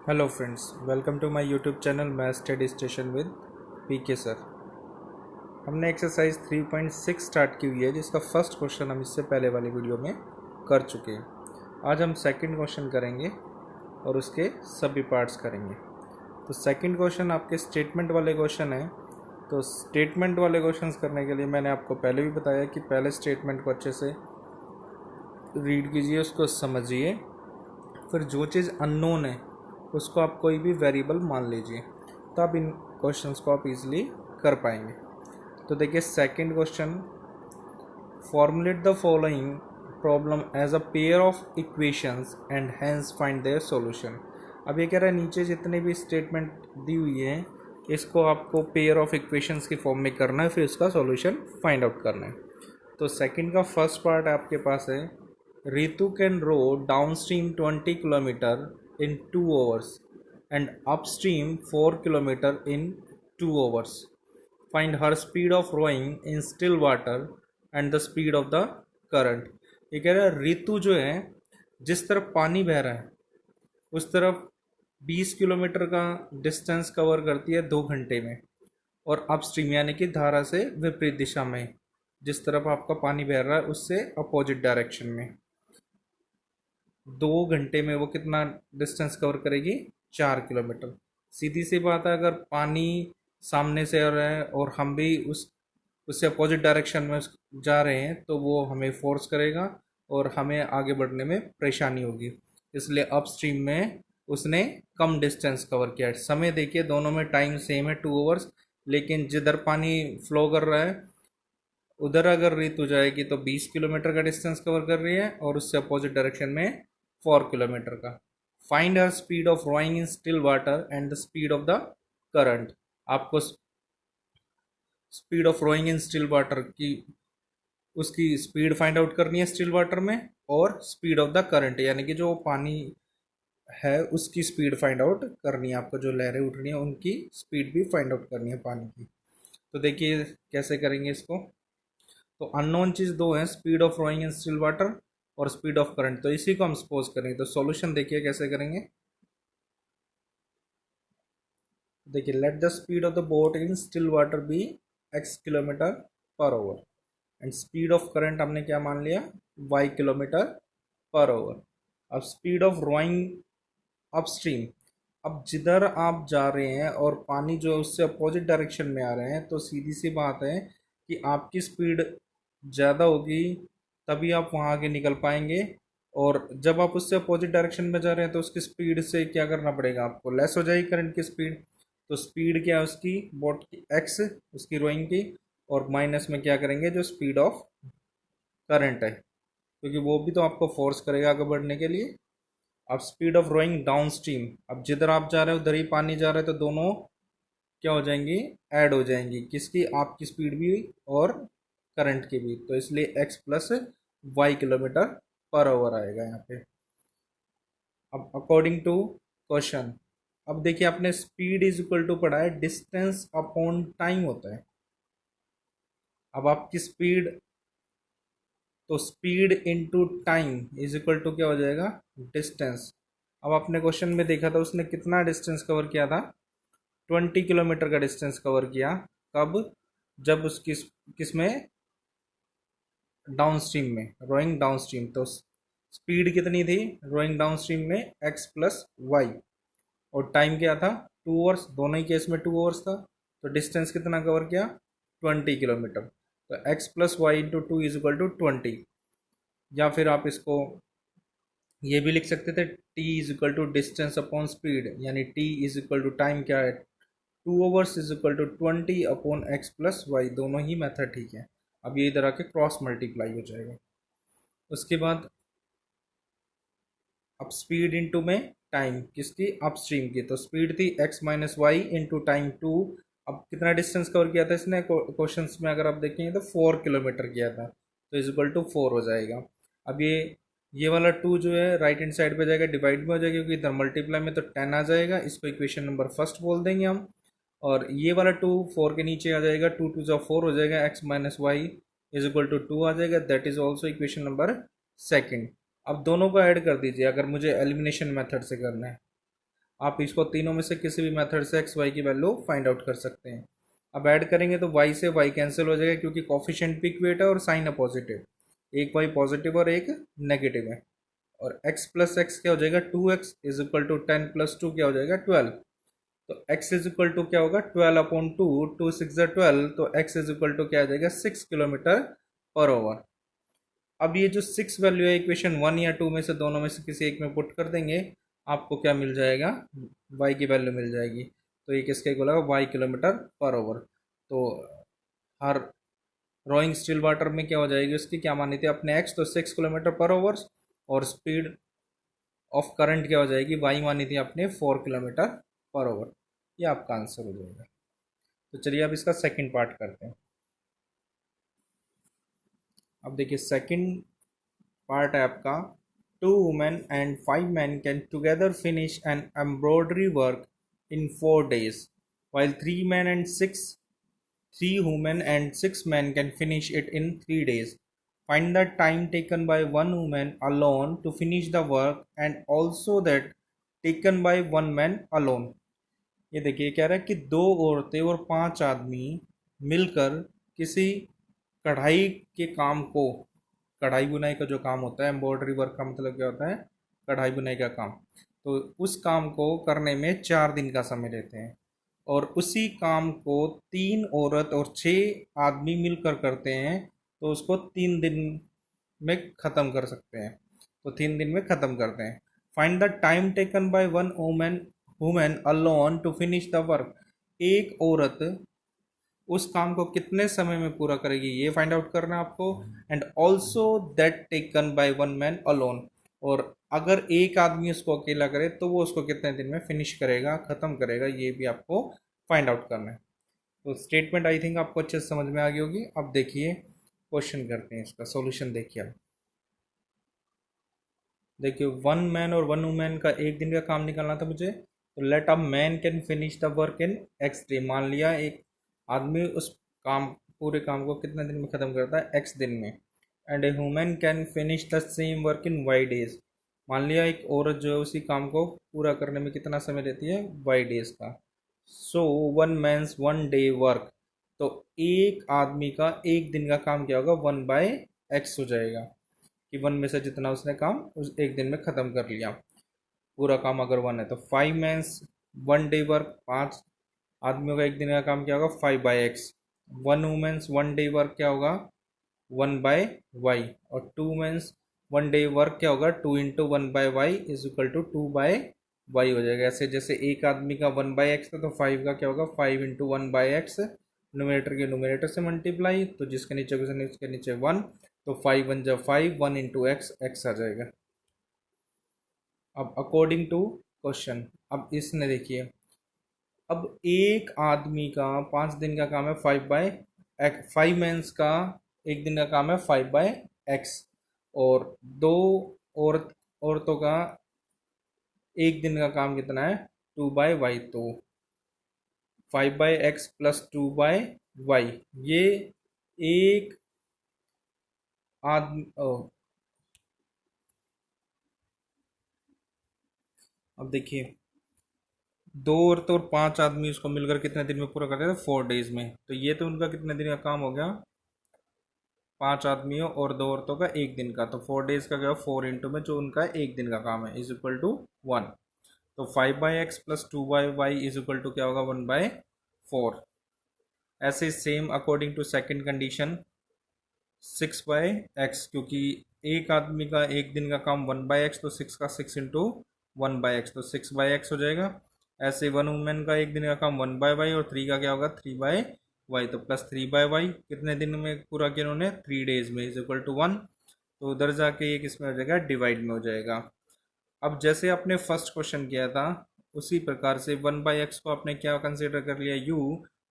Hello friends, welcome to my YouTube channel math study station with PK sir. हमने exercise 3.6 start की हुई है, जिसका फर्स्ट क्वेश्चन हम इससे पहले वाली वीडियो में कर चुके हैं। आज हम सेकंड क्वेश्चन करेंगे और उसके सभी पार्ट्स करेंगे। तो सेकंड क्वेश्चन आपके स्टेटमेंट वाले क्वेश्चन है। तो स्टेटमेंट वाले क्वेश्चंस करने के लिए मैंने आपको पहले भी बताया कि पहले स्टेटमेंट को अच्छे से रीड कीजिए, उसको समझिए, फिर जो चीज़ अननोन है उसको आप कोई भी वेरिएबल मान लीजिए, तब इन क्वेश्चंस को आप इजीली कर पाएंगे। तो देखिए second question, formulate the following problem as a pair of equations and hence find their solution. अब ये कह रहा है नीचे जितने भी स्टेटमेंट दी हुई है इसको आपको पेयर ऑफ इक्वेशंस की फॉर्म में करना है, फिर इसका सॉल्यूशन फाइंड आउट करना है। तो सेकंड का फर्स्ट पार्ट आपके पास है, Ritu can row downstream 20 kilometre in 2 hours and upstream 4 kilometer in 2 hours. Find her speed of rowing in still water and the speed of the current. ये कह रहा है ऋतु जो है जिस तरफ पानी बह रहा है उस तरफ 20 किलोमीटर का डिस्टेंस कवर करती है 2 घंटे में, और अपस्ट्रीम यानी कि धारा से विपरीत दिशा में, जिस तरफ आपका पानी बह रहा है उससे अपोजिट डायरेक्शन में 2 घंटे में वो कितना डिस्टेंस कवर करेगी? 4 किलोमीटर। सीधी सी बात है, अगर पानी सामने से आ रहा है और हम भी उससे अपोजिट डायरेक्शन में जा रहे हैं तो वो हमें फोर्स करेगा और हमें आगे बढ़ने में परेशानी होगी। इसलिए अपस्ट्रीम में उसने कम डिस्टेंस कवर किया है। समय देखिए दोनों में टाइम सेम है 2 आवर्स, लेकिन जिधर पानी फ्लो कर रहा है उधर अगर ऋतु जाएगी तो 20 किलोमीटर का डिस्टेंस कवर कर रही है और उससे अपोजिट डायरेक्शन में 4 किलोमीटर का। Find her speed of rowing in still water and the speed of the current. आपको speed of rowing in still water की उसकी स्पीड फाइंड आउट करनी है स्टिल वाटर में, और स्पीड ऑफ द करंट यानी कि जो पानी है उसकी स्पीड फाइंड आउट करनी है। आपको जो लहरें उठ रही हैं उनकी स्पीड भी फाइंड आउट करनी है पानी की। तो देखिए कैसे करेंगे इसको। तो अननोन चीज़ दो है, speed of rowing in still water और स्पीड ऑफ करंट, तो इसी को हम सपोज करेंगे। तो सॉल्यूशन देखिए कैसे करेंगे। देखिए let the speed of the boat in still water be x kilometre per hour and speed of current हमने क्या मान लिया? y kilometre per hour. अब स्पीड ऑफ रोइंग अपस्ट्रीम, अब जिधर आप जा रहे हैं और पानी जो है उससे अपोजिट डायरेक्शन में आ रहे हैं, तो सीधी सी बात है कि आपकी स्पीड ज़्यादा होगी तभी आप वहाँ आगे निकल पाएंगे, और जब आप उससे अपोजिट डायरेक्शन में जा रहे हैं तो उसकी स्पीड से क्या करना पड़ेगा आपको? लेस हो जाएगी करंट की स्पीड। तो स्पीड क्या है उसकी? बोट की एक्स, उसकी रोइंग की, और माइनस में क्या करेंगे? जो स्पीड ऑफ करंट है, क्योंकि वो भी तो आपको फोर्स करेगा आगे बढ़ने के लिए। अब speed of rowing downstream, अब जिधर आप जा रहे हो उधर ही पानी जा रहा है, तो दोनों क्या हो जाएंगी? ऐड हो जाएंगी। किसकी? आपकी स्पीड भी और करंट की भी। तो इसलिए x plus y kilometre per hour आएगा यहाँ पे। अब अकॉर्डिंग टू क्वेश्चन, अब देखिए आपने स्पीड इज इक्वल टू पढ़ा है डिस्टेंस अपॉन टाइम होता है। अब आपकी स्पीड, तो speed into time is equal to क्या हो जाएगा? डिस्टेंस। अब आपने क्वेश्चन में देखा था उसने कितना डिस्टेंस कवर किया था? 20 किलोमीटर का डिस्टेंस कवर किया। कब? जब उसकी किस में? डाउन स्ट्रीम में, रोइंग डाउन स्ट्रीम। तो स्पीड कितनी थी रोइंग डाउन स्ट्रीम में? x प्लस वाई, और टाइम क्या था? 2 आवर्स। दोनों ही केस में 2 आवर्स था। तो डिस्टेंस कितना कवर किया? 20 किलोमीटर। तो x plus y into 2 is equal to 20। या फिर आप इसको ये भी लिख सकते थे, t is equal to distance upon speed, यानी t is equal to time क्या है? 2 hours is equal to 20 upon x plus y. दोनों ही मेथड ठीक है। अब ये इधर आके क्रॉस मल्टीप्लाई हो जाएगा। उसके बाद अब स्पीड इनटू में टाइम, किसकी? अपस्ट्रीम की। तो स्पीड थी x minus y into time 2। अब कितना डिस्टेंस कवर किया था इसने? क्वेश्चन में अगर आप देखेंगे तो 4 किलोमीटर किया था, तो इज इक्वल टू 4 हो जाएगा। अब ये वाला 2 जो है राइट हैंड साइड पे जाएगा, डिवाइड में हो जाएगा, क्योंकि इधर मल्टीप्लाई में तो 10 आ जाएगा। इसको इक्वेशन नंबर फर्स्ट बोल देंगे हम। और ये वाला 2 4 के नीचे आ जाएगा, 2 2 जो 4 हो जाएगा, x minus y is equal to 2 आ जाएगा। That is also equation number second. अब दोनों को ऐड कर दीजिए अगर मुझे एलिमिनेशन मेथड से करना है। आप इसको तीनों में से किसी भी मेथड से एक्स वाई की वैल्यू फाइंड आउट कर सकते हैं। अब ऐड करेंगे तो वाई से वाई कैंसिल हो जाएगा क्योंकि कॉफिशिएंट भी इक्वेट है और साइन है पॉजिटिव, एक वाई पॉजिटिव और एक नेगेटिव है। और x प्लस एक्स क्या हो जाएगा 2x is equal to 10 plus 2 क्या हो जाएगा 12। तो x इज इक्वल टू क्या होगा 12/2, 2 6 12, तो x इज इक्वल टू क्या आ जाएगा 6 किलोमीटर पर आवर। अब ये जो 6 वैल्यू है इक्वेशन 1 या 2 में से दोनों में से किसी एक में पुट कर देंगे, आपको क्या मिल जाएगा y की वैल्यू मिल जाएगी। तो ये किसके इक्वल होगा y किलोमीटर पर आवर। तो हर रोइंग स्टिल वाटर में क्या हो जाएगी उसकी क्या मानी थी अपने x, तो 6 किलोमीटर पर आवर, और स्पीड ऑफ करंट क्या हो जाएगी y मानी थी आपने 4 किलोमीटर पर आवर। ये आपका आंसर हो जाएगा। तो चलिए अब इसका सेकंड पार्ट करते हैं। अब देखिए सेकंड पार्ट है आपका, 2 women and 5 men can together finish an embroidery work in 4 days, while 3 women and 6 men can finish it in 3 days. Find the time taken by one woman alone to finish the work and also that taken by one man alone. ये देखिए कह रहा है कि 2 औरतें और 5 आदमी मिलकर किसी कढ़ाई के काम को, कढ़ाई बुनाई का जो काम होता है, एम्ब्रॉयडरी वर्क का मतलब क्या होता है कढ़ाई बुनाई का काम, तो उस काम को करने में 4 दिन का समय लेते हैं। और उसी काम को 3 औरत और 6 आदमी मिलकर करते हैं, तो उसको 3 दिन में ख़त्म कर सकते हैं। तो 3 दिन में ख़त्म करते हैं। Find the time taken by one women alone to finish the work. एक औरत उस काम को कितने समय में पूरा करेगी ये फाइंड आउट करना है आपको। And also that taken by one man alone, और अगर एक आदमी उसको अकेला करे तो वो उसको कितने दिन में फिनिश करेगा, ख़त्म करेगा, ये भी आपको फाइंड आउट करना है। तो स्टेटमेंट आई थिंक आपको अच्छे से समझ में आ गई होगी। अब देखिए क्वेश्चन करते हैं, इसका सॉल्यूशन देखिए। अब देखिए 1 मैन और 1 वुमेन का एक दिन का काम निकालना था मुझे। तो let a man can finish the work in x day. मान लिया एक आदमी उस काम पूरे काम को कितने दिन में ख़त्म करता है x दिन में। And A women can finish the same work in y days. मान लिया एक औरत जो है उसी काम को पूरा करने में कितना समय लेती है y डेज का। सो 1 man's 1 day वर्क, तो एक आदमी का एक दिन का काम क्या होगा 1/x हो जाएगा, कि 1 में से जितना उसने काम उस एक दिन में ख़त्म कर लिया। पूरा काम अगर 1 है तो 5 man's 1 day वर्क, 5 आदमियों का एक दिन का काम क्या होगा 5/x। 1 woman's 1 day वर्क क्या होगा 1/y, और 2 men's 1 day वर्क क्या होगा 2 into 1/y is equal to 2/y हो जाएगा। ऐसे जैसे एक आदमी का 1/x था तो 5 का क्या होगा 5 इंटू 1/x, नोमिनेटर के नोमिनेटर से मल्टीप्लाई, तो जिसके नीचे इसके नीचे 1, तो 5 1 जा 5, 1 इंटू x आ जाएगा। अब अकॉर्डिंग टू क्वेश्चन, अब इसने देखिए अब एक आदमी का 5 दिन का काम है 5 मेंस का एक दिन का काम है 5/x, और दो औरतों का एक दिन का काम कितना है 2/y, तो 5/x प्लस 2/y। ये एक आदमी अब देखिए 2 औरतें और 5 आदमी उसको मिलकर कितने दिन में पूरा करते थे 4 डेज में। तो ये तो उनका कितने दिन का काम हो गया 5 आदमियों और 2 औरतों का एक दिन का, तो 4 डेज का क्या 4 इंटू में जो उनका एक दिन का काम है इज इक्वल टू 1। तो 5/x plus 2/y is equal to क्या होगा 1/4। ऐसे same according to second condition 6/x, क्योंकि एक आदमी का एक दिन का काम 1/x, तो 6 का 6 इंटू 1/x, तो 6/x हो जाएगा। ऐसे 1 वुमेन का एक दिन का काम 1/y, और 3 का क्या होगा 3/y, तो प्लस 3/y कितने दिन में पूरा किया उन्होंने 3 डेज में इज इक्वल टू 1। तो उधर जाके ये किसमें हो जाएगा डिवाइड में हो जाएगा। अब जैसे आपने फर्स्ट क्वेश्चन किया था उसी प्रकार से 1/x को आपने क्या कंसिडर कर लिया u,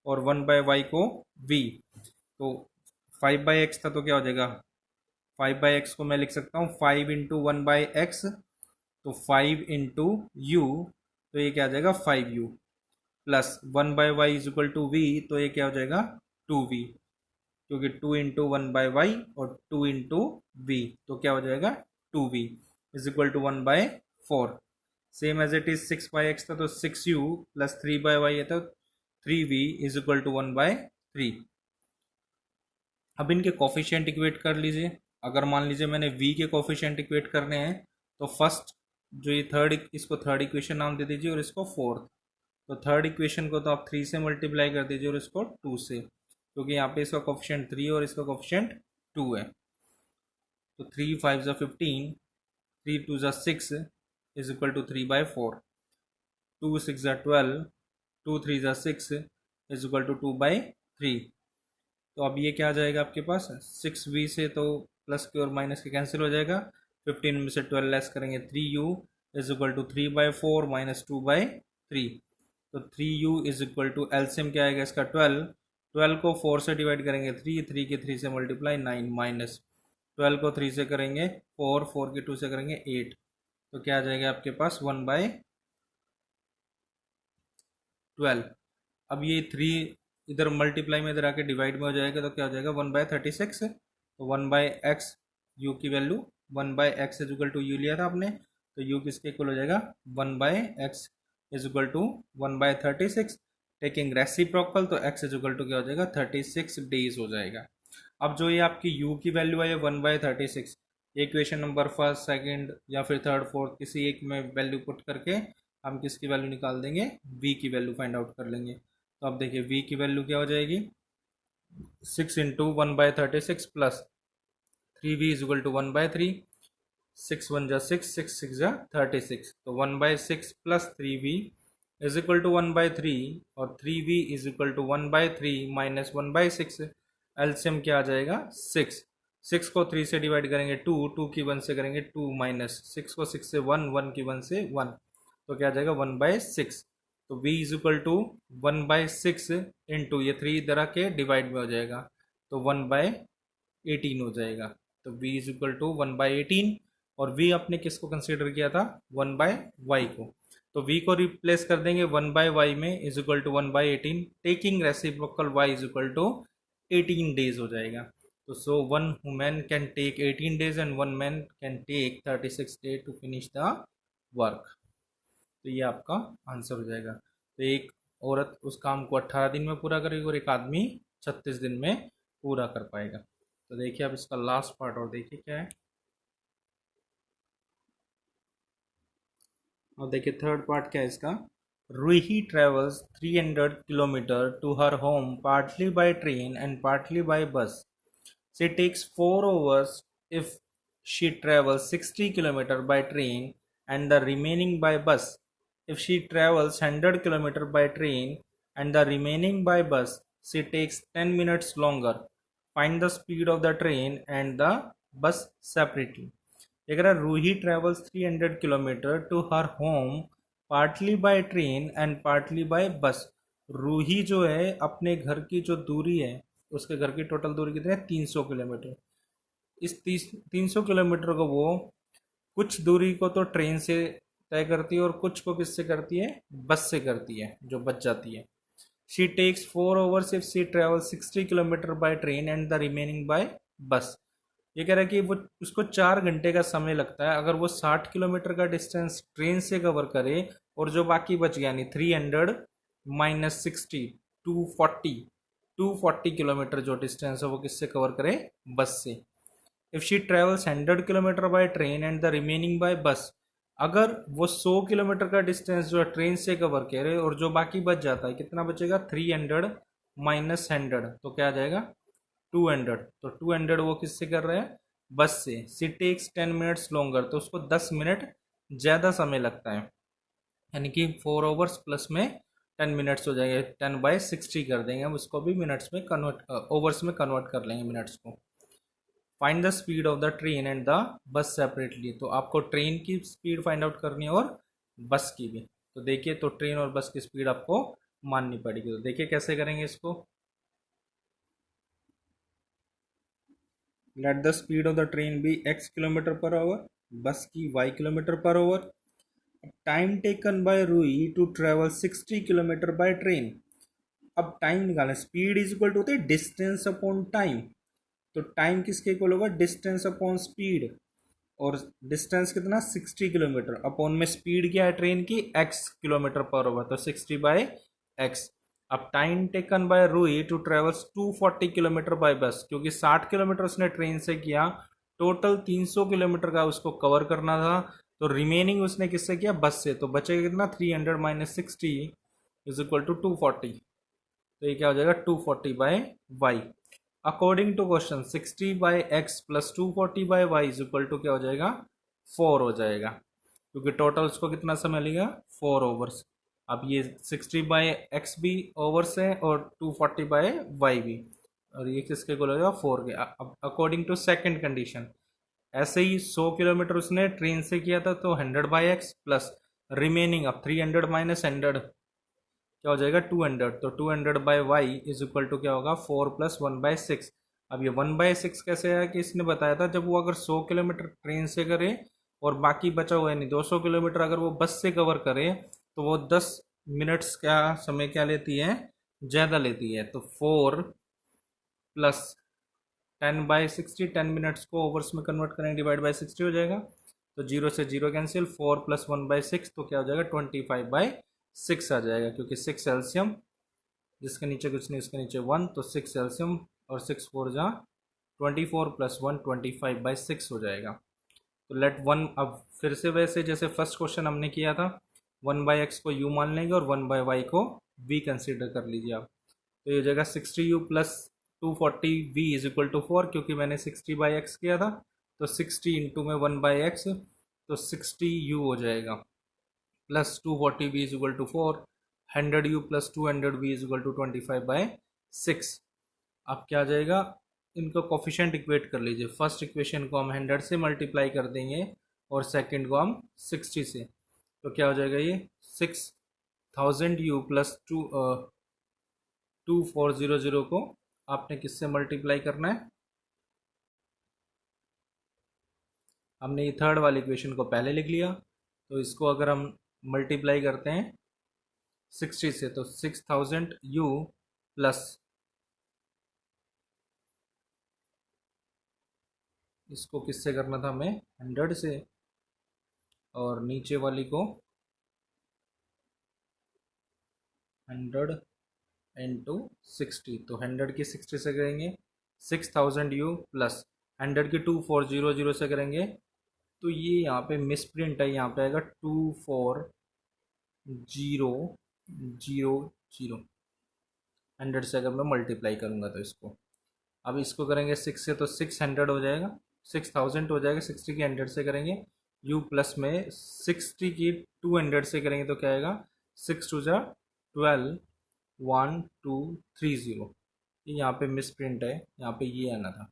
और 1/y को v। तो 5/x था तो क्या हो जाएगा 5/x को मैं लिख सकता हूँ 5 इंटू 1/x, तो 5 इंटू यू, तो ये क्या आ जाएगा 5u, plus 1/y is equal to v, तो ये क्या हो जाएगा 2v, क्योंकि 2 इंटू 1/y और 2 इंटू वी, तो क्या हो जाएगा 2v is equal to 1/4। Same as it is 6/x था तो 6u प्लस 3/y है तो 3v इज इक्वल टू 1/3। अब इनके कोफिशिएंट इक्वेट कर लीजिए। अगर मान लीजिए मैंने v के कोफिशिएंट इक्वेट करने हैं तो फर्स्ट जो ये थर्ड, इसको थर्ड इक्वेशन नाम दे दीजिए और इसको फोर्थ। तो थर्ड इक्वेशन को तो आप 3 से मल्टीप्लाई कर दीजिए और इसको 2 से, क्योंकि यहाँ पे इसका कोफिशिएंट 3 और इसका कोफिशिएंट 2 है। तो 3 5 ज़ा 15, 3 2 ज़ा 6 इज इक्वल टू 3/4, 2 6 ज़ा 12, 2 3 ज़ा 6 इज इक्वल टू 2/3। तो अब ये क्या आ जाएगा आपके पास, 6v से तो प्लस के और माइनस के कैंसिल हो जाएगा, 15 में से 12 लेस करेंगे 3u is equal to 3/4 minus 2/3। तो 3u is equal to LCM क्या आएगा इसका 12, 12 को 4 से डिवाइड करेंगे 3, 3 के 3 से मल्टीप्लाई 9, माइनस 12 को 3 से करेंगे 4, 4 के 2 से करेंगे 8। तो क्या आ जाएगा आपके पास 1/12। अब ये 3 इधर मल्टीप्लाई में इधर आके डिवाइड में हो जाएगा तो क्या हो जाएगा 1/36। तो 1/x u की value 1/x is equal to u लिया था आपने, तो u किसके इक्वल हो जाएगा 1/x is equal to 1/36। Taking reciprocal तो x इज इक्वल टू क्या हो जाएगा 36 डेज हो जाएगा। अब जो ये आपकी u की वैल्यू है 1/36, इक्वेशन नंबर फर्स्ट सेकंड या फिर थर्ड फोर्थ किसी एक में वैल्यू पुट करके हम किसकी वैल्यू निकाल देंगे, v की वैल्यू फाइंड आउट कर लेंगे। तो अब देखिए v की वैल्यू क्या हो जाएगी 6 into 1/36 plus 3v is equal to 1/3, 6 1 जा 6, 6 6 जा 36। तो 1/6 plus 3v is equal to 1/3 और 3v is equal to 1/3 minus 1/6। LCM क्या आ जाएगा 6, 6 को 3 से डिवाइड करेंगे 2, 2 की 1 से करेंगे 2, माइनस 6 को 6 से 1, 1 की 1 से 1, तो क्या आ जाएगा 1/6। तो v is equal to 1/6 into ये 3 इधर आके डिवाइड में हो जाएगा तो 1/18 हो जाएगा। तो v इज इक्वल टू 1/18 और v आपने किसको कंसिडर किया था 1/y को, तो v को रिप्लेस कर देंगे 1/y में is equal to 1/18, taking reciprocal y is equal to 18 days हो जाएगा। तो so one women can take 18 days and one man can take 36 days to finish the work. तो ये आपका आंसर हो जाएगा। तो एक औरत उस काम को 18 दिन में पूरा करेगी और एक आदमी 36 दिन में पूरा कर पाएगा। तो देखिए अब इसका लास्ट पार्ट और देखिए क्या है। और देखिए थर्ड पार्ट क्या है इसका, Roohi travels 300 kilometre to her home partly by train and partly by bus. She takes 4 hours if she travels 60 km by train and the remaining by bus. If she travels 100 km by train and the remaining by bus, she takes 10 minutes longer. Find the speed of the train and the bus separately. अगर Roohi travels 300 kilometre to her home partly by train and partly by bus. Roohi जो है अपने घर की जो दूरी है, उसके घर की टोटल दूरी कितनी है 300 किलोमीटर। इस 300 किलोमीटर को वो कुछ दूरी को तो ट्रेन से तय करती है और कुछ को किससे करती है, बस से करती है जो बच जाती है। She takes 4 hours if she travel 60 kilometre by train and the remaining by bus. ये कह रहा है कि वो उसको 4 घंटे का समय लगता है अगर वो 60 किलोमीटर का डिस्टेंस ट्रेन से कवर करे और जो बाकी बच गया यानी 300 माइनस 60 240 किलोमीटर जो डिस्टेंस है वो किससे कवर करे, बस से। If she travels 100 kilometre by train and the remaining by bus, अगर वो 100 किलोमीटर का डिस्टेंस जो है ट्रेन से कवर करे और जो बाकी बच जाता है कितना बचेगा 300 माइनस 100, तो क्या आ जाएगा 200। तो 200 वो किससे कर रहे हैं, बस से। सी टेक्स 10 मिनट्स लॉन्गर, तो उसको 10 मिनट ज़्यादा समय लगता है, यानी कि 4 hours प्लस में 10 मिनट्स हो जाएंगे, 10/60 कर देंगे हम उसको भी मिनट्स में कन्वर्ट, ओवर्स में कन्वर्ट कर लेंगे मिनट्स को। Find the speed of the train and the bus separately, तो आपको ट्रेन की स्पीड फाइंड आउट करनी है और बस की भी। तो देखिए तो ट्रेन और बस की स्पीड आपको माननी पड़ेगी। तो देखिए कैसे करेंगे इसको। Let the speed of the train be x kilometre per hour, bus की y kilometre per hour. Time taken by रूई to travel 60 kilometre by train. अब टाइम निकालें, स्पीड इज इक्वल टू होता है डिस्टेंस अपॉन टाइम, तो time किसके equal होगा distance upon speed. और डिस्टेंस कितना 60 किलोमीटर, अपॉन में स्पीड क्या है ट्रेन की x किलोमीटर पर आवर, तो 60 बाय x। अब time taken by Ruhi to travels 240 kilometre by bus, क्योंकि 60 किलोमीटर उसने ट्रेन से किया, टोटल 300 किलोमीटर का उसको कवर करना था, तो रिमेनिंग उसने किससे किया, बस से, तो बचेगा कितना 300 माइनस 60 इज इक्वल टू 240, तो ये क्या हो जाएगा 240 by y. According to question 60 by x plus 240 by y is equal to क्या हो जाएगा 4 हो जाएगा, क्योंकि टोटल उसको कितना समय मिलेगा 4 ओवर्स। अब ये 60 बाय एक्स भी ओवर्स है और 240 बाय वाई भी, और ये किसके को लगेगा 4 के। अब अकॉर्डिंग टू सेकंड कंडीशन, ऐसे ही 100 किलोमीटर उसने ट्रेन से किया था, तो 100 बाई एक्स प्लस रिमेनिंग, अब 300 माइनस 100 क्या हो जाएगा 200, तो 200 by y is equal to क्या होगा 4 प्लस 1/6। अब ये 1/6 कैसे आया कि इसने बताया था जब वो अगर 100 किलोमीटर ट्रेन से करे और बाकी बचा हुआ है नहीं 200 किलोमीटर अगर वो बस से कवर करे, तो वो 10 मिनट्स का समय क्या लेती है, ज़्यादा लेती है, तो 4 प्लस 10/60, 10 मिनट्स को ओवर्स में कन्वर्ट करेंगे, डिवाइड बाई 60 हो जाएगा, तो 0 से 0 कैंसिल, 4 प्लस 1/6 तो क्या हो जाएगा 25/6 आ जाएगा, क्योंकि 6 एल्सियम, जिसके नीचे कुछ नहीं उसके नीचे 1, तो 6 एल्सियम और 6 4 जा 24 प्लस 1 25/6 हो जाएगा। तो लेट वन, अब फिर से वैसे जैसे फर्स्ट क्वेश्चन हमने किया था, 1/x को u मान लेंगे और 1/y को v कंसिडर कर लीजिए आप, तो ये हो जाएगा 60u plus 240v is equal to 4, क्योंकि मैंने 60/x किया था, तो 60 इंटू में 1/x, तो 60u हो जाएगा, plus 240v is equal to 4, 100u plus 200v is equal to 25/6। अब क्या आ जाएगा, इनको कोफिशिएंट इक्वेट कर लीजिए, फर्स्ट इक्वेशन को हम 100 से मल्टीप्लाई कर देंगे और सेकंड को हम 60 से, तो क्या हो जाएगा ये 6000u प्लस 2400 को आपने किससे मल्टीप्लाई करना है, हमने ये थर्ड वाली इक्वेशन को पहले लिख लिया, तो इसको अगर हम मल्टीप्लाई करते हैं 60 से, तो 6000u प्लस इसको किससे करना था हमें 100 से, और नीचे वाली को 100 इंटू 60, तो 100 की 60 से करेंगे 6000u प्लस 100 की 2400 से करेंगे, तो ये यहाँ पे मिस प्रिंट है, यहाँ पे आएगा 2400, 100 से अगर मैं मल्टीप्लाई करूँगा तो इसको, अब इसको करेंगे 6 से, तो 600 हो जाएगा, 6000 हो जाएगा, 60 की 100 से करेंगे, u प्लस में 60 की 200 से करेंगे तो क्या आएगा 6 2 जा 12 1 2 3 0, ये यहाँ पे मिस प्रिंट है, यहाँ पे ये आना था।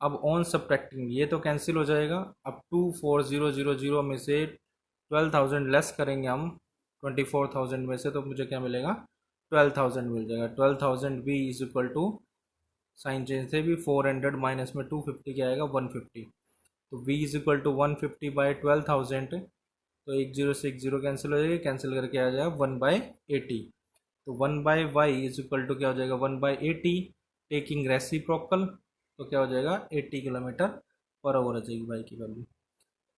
अब ऑन सब्ट्रैक्टिंग ये तो कैंसिल हो जाएगा, अब 24000 में से 12000 लेस करेंगे हम 24000 में से, तो मुझे क्या मिलेगा 12000 मिल जाएगा, 12000 भी is equal to sign change से भी 400 माइनस में 250 क्या आएगा 150, तो v इज इक्वल टू 150/12000, तो एक जीरो से एक जीरो कैंसिल हो जाएगा, कैंसिल करके आ जाएगा 1/80, तो 1/y इज इक्वल टू क्या हो जाएगा 1/80, टेकिंग रेसिप्रोकल, तो क्या हो जाएगा 80 किलोमीटर पर आवर आ जाएगी y की वैल्यू।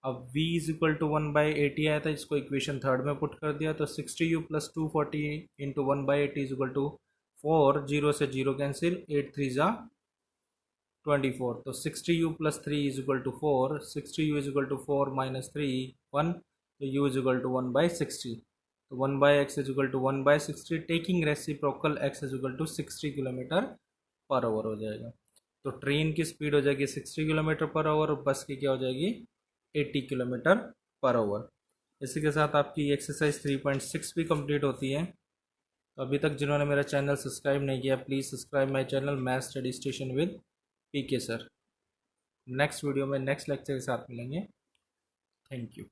अब v इज इक्वल टू 1/80 आया था, इसको इक्वेशन थर्ड में पुट कर दिया, तो 60u plus 240 into 1/80 is equal to 4, 0 से 0 कैंसिल, 8 3 जा 24, तो 60u plus 3 is equal to 4, 60u is equal to 4 minus 3 1, तो u इज इक्वल टू 1/60, तो 1/x is equal to 1/60, taking reciprocal x is equal to 60 kilometre per hour हो जाएगा। तो train की speed हो जाएगी 60 किलोमीटर पर आवर और बस की क्या हो जाएगी 80 किलोमीटर पर आवर। इसी के साथ आपकी एक्सरसाइज 3.6 भी कंप्लीट होती है। तो अभी तक जिन्होंने मेरा चैनल सब्सक्राइब नहीं किया please subscribe my channel math study station with PK sir. Next video में नेक्स्ट लेक्चर के साथ मिलेंगे। Thank you.